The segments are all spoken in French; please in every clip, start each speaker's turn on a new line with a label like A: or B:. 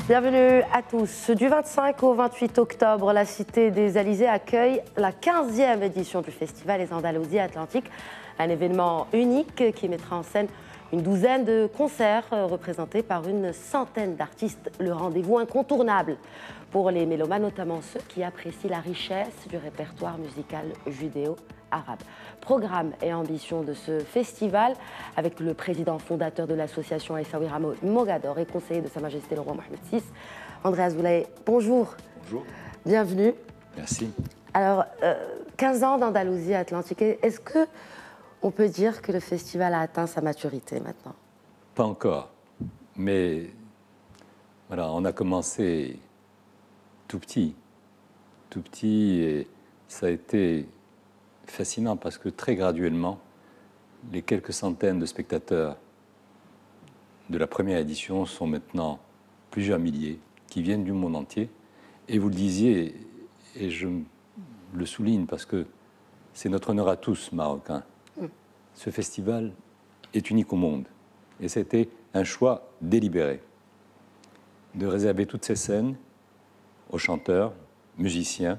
A: Bienvenue à tous. Du 25 au 28 octobre, la Cité des Alizés accueille la 15e édition du Festival Les Andalousies Atlantiques, un événement unique qui mettra en scène une douzaine de concerts représentés par une centaine d'artistes. Le rendez-vous incontournable pour les mélomanes, notamment ceux qui apprécient la richesse du répertoire musical judéo-arabe. Programme et ambition de ce festival, avec le président fondateur de l'association Essaouira Mogador et conseiller de Sa Majesté le roi Mohamed VI, André Azoulay. Bonjour.
B: Bonjour.
A: Bienvenue.
B: Merci.
A: Alors, 15 ans d'Andalousie Atlantique, est-ce que on peut dire que le festival a atteint sa maturité maintenant?
B: Pas encore, mais voilà, on a commencé tout petit, et ça a été fascinant parce que très graduellement, les quelques centaines de spectateurs de la première édition sont maintenant plusieurs milliers qui viennent du monde entier. Et vous le disiez, et je le souligne parce que c'est notre honneur à tous, Marocains. Ce festival est unique au monde. Et c'était un choix délibéré de réserver toutes ces scènes aux chanteurs, musiciens,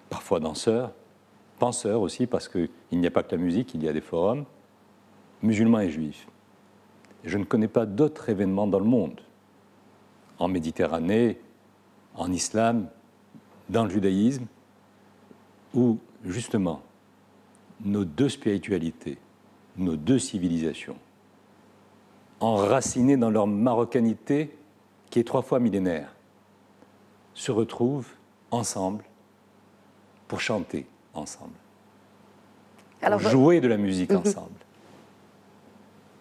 B: parfois danseurs, penseurs aussi, parce qu'il n'y a pas que la musique, il y a des forums, musulmans et juifs. Et je ne connais pas d'autres événements dans le monde, en Méditerranée, en islam, dans le judaïsme, où justement nos deux spiritualités, nos deux civilisations, enracinées dans leur marocanité qui est 3 fois millénaire, se retrouvent ensemble pour chanter ensemble, pour jouer de la musique ensemble.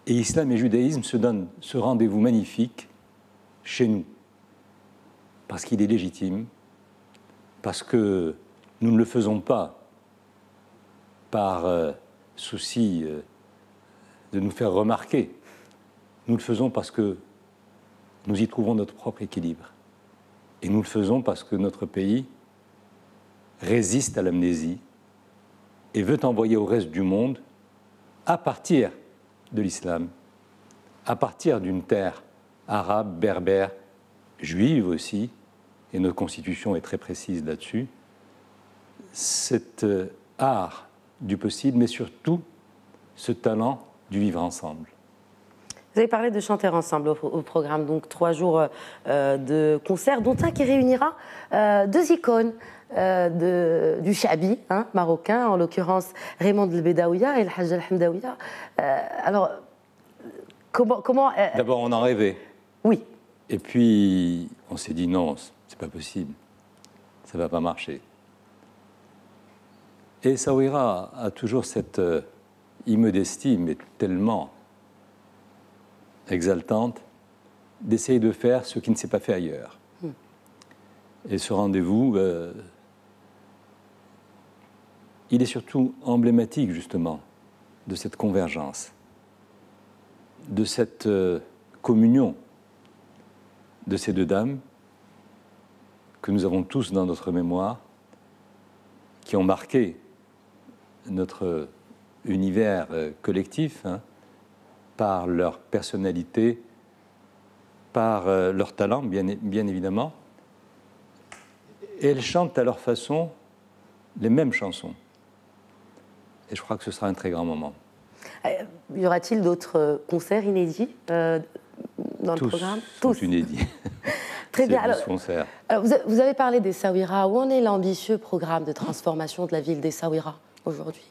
B: Et islam et judaïsme se donnent ce rendez-vous magnifique chez nous, parce qu'il est légitime, parce que nous ne le faisons pas par souci de nous faire remarquer. Nous le faisons parce que nous y trouvons notre propre équilibre. Et nous le faisons parce que notre pays résiste à l'amnésie et veut envoyer au reste du monde, à partir de l'islam, à partir d'une terre arabe, berbère, juive aussi, et notre constitution est très précise là-dessus, cet art du possible, mais surtout ce talent du vivre ensemble.
A: Vous avez parlé de chanter ensemble au programme, donc 3 jours de concerts, dont un qui réunira 2 icônes du Chabi marocain, en l'occurrence Raymond El Bedaouia et El Hajj El Hamdaouia. Alors, comment
B: D'abord, on en rêvait.
A: Oui.
B: Et puis, on s'est dit non, c'est pas possible, ça va pas marcher. Et Essaouira a toujours cette immodestie, mais tellement exaltante, d'essayer de faire ce qui ne s'est pas fait ailleurs. Et ce rendez-vous, il est surtout emblématique, justement, de cette convergence, de cette communion de ces 2 dames que nous avons tous dans notre mémoire, qui ont marqué notre univers collectif, par leur personnalité, par leur talent, bien évidemment. Et elles chantent à leur façon les mêmes chansons. Et je crois que ce sera un très grand moment.
A: Y aura-t-il d'autres concerts inédits dans le programme?
B: Tous sont inédits.
A: Très bien.
B: Alors,
A: vous avez parlé d'Essaouira. Où en est l'ambitieux programme de transformation de la ville d'Essaouira aujourd'hui?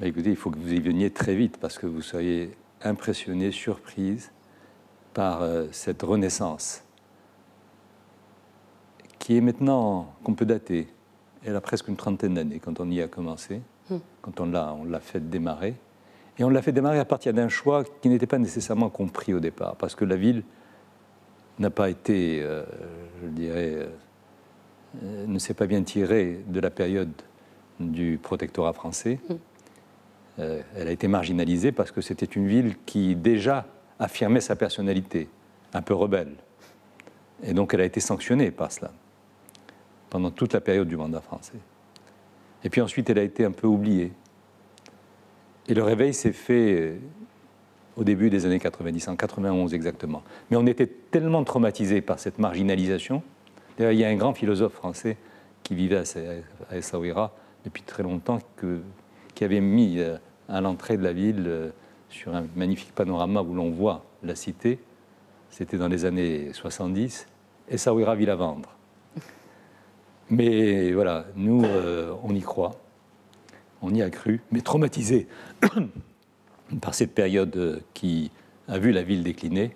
B: Écoutez, il faut que vous y veniez très vite parce que vous soyez impressionnés, surprises par cette renaissance qui est maintenant, qu'on peut dater. Elle a presque une trentaine d'années quand on y a commencé, quand on l'a fait démarrer. Et on l'a fait démarrer à partir d'un choix qui n'était pas nécessairement compris au départ, parce que la ville n'a pas été, je dirais, ne s'est pas bien tirée de la période du protectorat français. Elle a été marginalisée parce que c'était une ville qui déjà affirmait sa personnalité, un peu rebelle. Et donc elle a été sanctionnée par cela, pendant toute la période du mandat français. Et puis ensuite elle a été un peu oubliée. Et le réveil s'est fait au début des années 90, en 91 exactement. Mais on était tellement traumatisés par cette marginalisation. D'ailleurs, il y a un grand philosophe français qui vivait à Essaouira depuis très longtemps, qui avait mis à l'entrée de la ville, sur un magnifique panorama où l'on voit la cité, c'était dans les années 70, Essaouira, ville à vendre. Mais voilà, nous, on y croit, on y a cru, mais traumatisés par cette période qui a vu la ville décliner,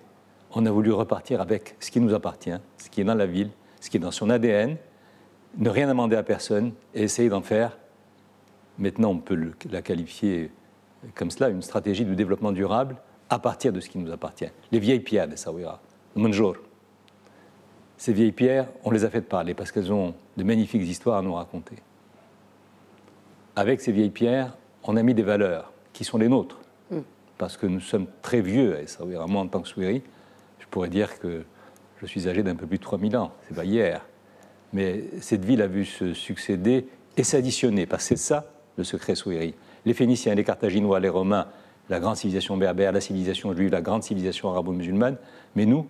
B: on a voulu repartir avec ce qui nous appartient, ce qui est dans la ville, ce qui est dans son ADN, ne rien demander à personne et essayer d'en faire, maintenant on peut la qualifier comme cela, une stratégie de développement durable à partir de ce qui nous appartient. Les vieilles pierres d'Essaouira, le Manjour. Ces vieilles pierres, on les a faites parler parce qu'elles ont de magnifiques histoires à nous raconter. Avec ces vieilles pierres, on a mis des valeurs qui sont les nôtres. Parce que nous sommes très vieux à Essaouira. Moi, en tant que Souiri, je pourrais dire que je suis âgé d'un peu plus de 3000 ans. C'est pas hier. Mais cette ville a vu se succéder et s'additionner. Parce que c'est ça, le secret Souiri. Les Phéniciens, les Carthaginois, les Romains, la grande civilisation berbère, la civilisation juive, la grande civilisation arabo-musulmane. Mais nous,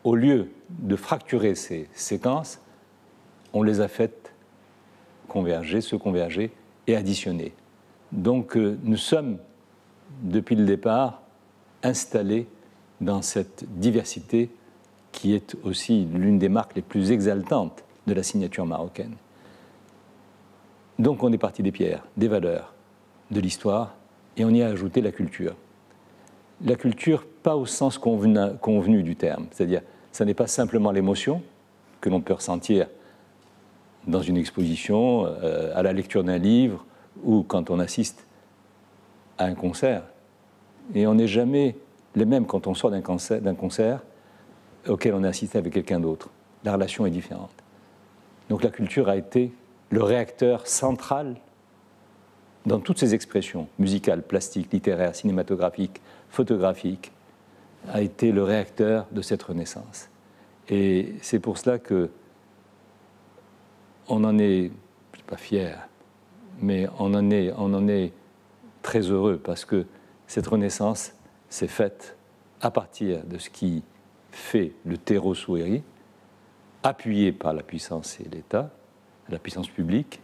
B: au lieu de fracturer ces séquences, on les a faites converger, se converger et additionner. Donc nous sommes, depuis le départ, installés dans cette diversité qui est aussi l'une des marques les plus exaltantes de la signature marocaine. Donc on est parti des pierres, des valeurs, de l'histoire, et on y a ajouté la culture. La culture, pas au sens convenu du terme, c'est-à-dire, ça n'est pas simplement l'émotion que l'on peut ressentir dans une exposition, à la lecture d'un livre, ou quand on assiste à un concert. Et on n'est jamais les mêmes quand on sort d'un concert auquel on a assisté avec quelqu'un d'autre. La relation est différente. Donc la culture a été le réacteur central dans toutes ses expressions, musicales, plastiques, littéraires, cinématographiques, photographiques, a été le réacteur de cette renaissance. Et c'est pour cela que on en est, je ne suis pas fier, mais on en est très heureux parce que cette renaissance s'est faite à partir de ce qui fait le terreau Souiri, appuyé par la puissance et l'État, la puissance publique,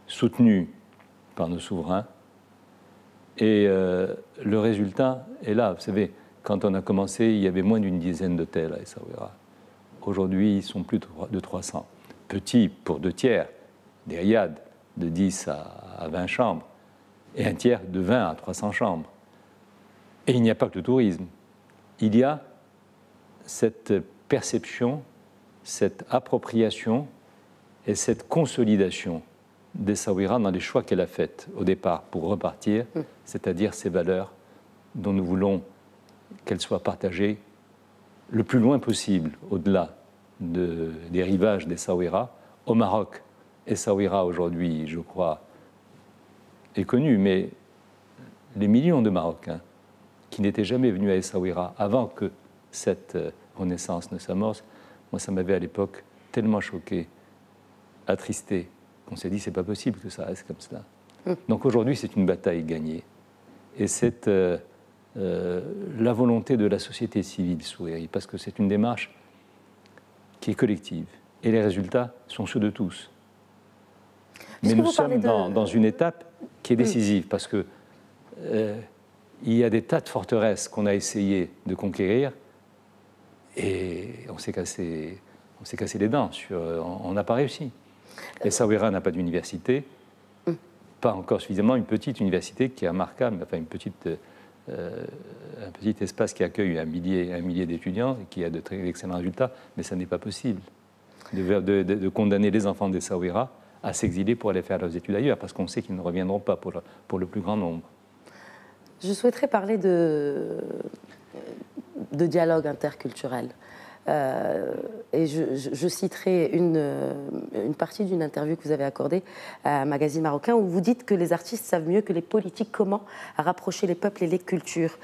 B: soutenu par nos souverains. Et le résultat est là. Vous savez, quand on a commencé, il y avait moins d'une dizaine d'hôtels à Essaouira. Aujourd'hui, ils sont plus de 300. Petits pour 2 tiers, des riads de 10 à 20 chambres, et un tiers de 20 à 300 chambres. Et il n'y a pas que le tourisme. Il y a cette perception, cette appropriation et cette consolidation d'Essaouira dans les choix qu'elle a faits au départ pour repartir, c'est-à-dire ces valeurs dont nous voulons qu'elles soient partagées le plus loin possible, au-delà des rivages d'Essaouira. Au Maroc, Essaouira aujourd'hui, je crois, est connu, mais les millions de Marocains qui n'étaient jamais venus à Essaouira avant que cette renaissance ne s'amorce, moi ça m'avait à l'époque tellement choqué, attristé, qu'on s'est dit c'est pas possible que ça reste comme cela. Donc aujourd'hui c'est une bataille gagnée. Et c'est la volonté de la société civile Souiri, parce que c'est une démarche qui est collective. Et les résultats sont ceux de tous. Mais nous sommes dans une étape qui est décisive, parce que il y a des tas de forteresses qu'on a essayé de conquérir, et on s'est cassé les dents. On n'a pas réussi. Essaouira n'a pas d'université, pas encore suffisamment, une petite université qui est remarquable, enfin un petit espace qui accueille un millier d'étudiants et qui a de très excellents résultats, mais ça n'est pas possible de condamner les enfants d'Essaouira à s'exiler pour aller faire leurs études ailleurs, parce qu'on sait qu'ils ne reviendront pas pour le plus grand nombre.
A: Je souhaiterais parler de dialogue interculturel. Et je citerai une partie d'une interview que vous avez accordée à un magazine marocain où vous dites que les artistes savent mieux que les politiques comment rapprocher les peuples et les cultures.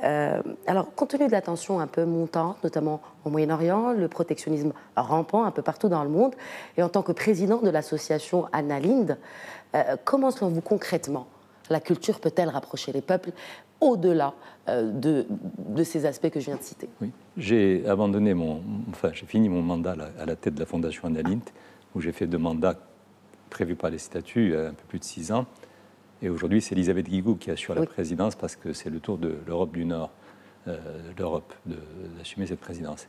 A: Alors, compte tenu de la tension un peu montante, notamment au Moyen-Orient, le protectionnisme rampant un peu partout dans le monde, et en tant que président de l'association Anna Linde, comment selon vous concrètement la culture peut-elle rapprocher les peuples? au-delà de ces aspects que je viens de citer.
B: Oui. J'ai abandonné j'ai fini mon mandat à la tête de la Fondation Annalint, où j'ai fait 2 mandats prévus par les statuts, un peu plus de 6 ans. Et aujourd'hui, c'est Elisabeth Guigou qui assure la présidence, parce que c'est le tour de l'Europe du Nord, d'assumer cette présidence.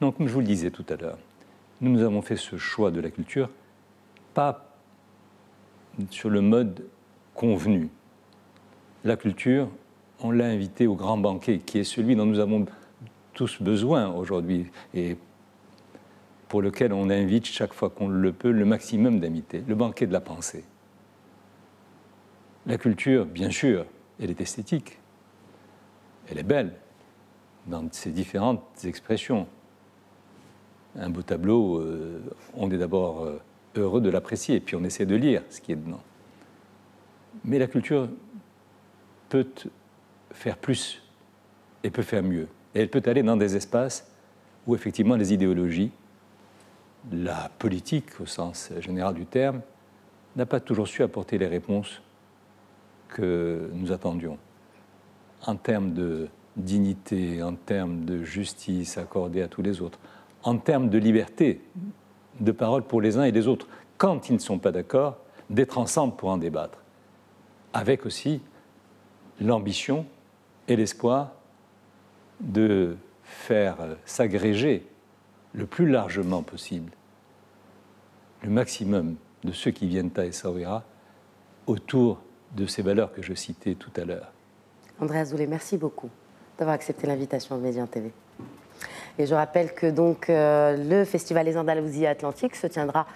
B: Donc, comme je vous le disais tout à l'heure, nous avons fait ce choix de la culture, pas sur le mode convenu. La culture, on l'a invitée au grand banquet, qui est celui dont nous avons tous besoin aujourd'hui, et pour lequel on invite chaque fois qu'on le peut le maximum d'invités, le banquet de la pensée. La culture, bien sûr, elle est esthétique, elle est belle dans ses différentes expressions. Un beau tableau, on est d'abord heureux de l'apprécier, puis on essaie de lire ce qui est dedans. Mais la culture peut faire plus et peut faire mieux. Et elle peut aller dans des espaces où effectivement les idéologies, la politique au sens général du terme, n'a pas toujours su apporter les réponses que nous attendions. En termes de dignité, en termes de justice accordée à tous les autres, en termes de liberté de parole pour les uns et les autres, quand ils ne sont pas d'accord, d'être ensemble pour en débattre, avec aussi l'ambition et l'espoir de faire s'agréger le plus largement possible le maximum de ceux qui viennent à Essaouira autour de ces valeurs que je citais tout à l'heure.
A: André Azoulay, merci beaucoup d'avoir accepté l'invitation de Médian TV. Et je rappelle que donc, le Festival Les Andalousies Atlantiques se tiendra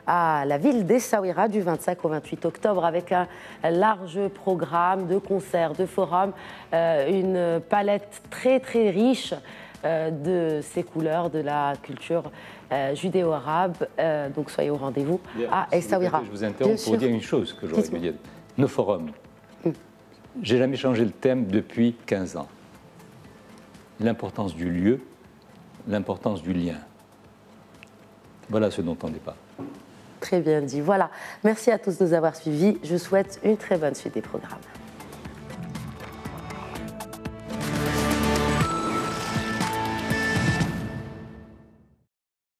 A: à la ville d'Essaouira du 25 au 28 octobre avec un large programme de concerts, de forums, une palette très très riche de ces couleurs de la culture judéo-arabe. Donc soyez au rendez-vous à Essaouira.
B: Je vous interromps pour dire une chose que j'aurais dû dire. Nos forums, j'ai jamais changé le thème depuis 15 ans. L'importance du lieu, l'importance du lien. Voilà ce dont on débat.
A: Très bien dit. Voilà. Merci à tous de nous avoir suivis. Je vous souhaite une très bonne suite des programmes.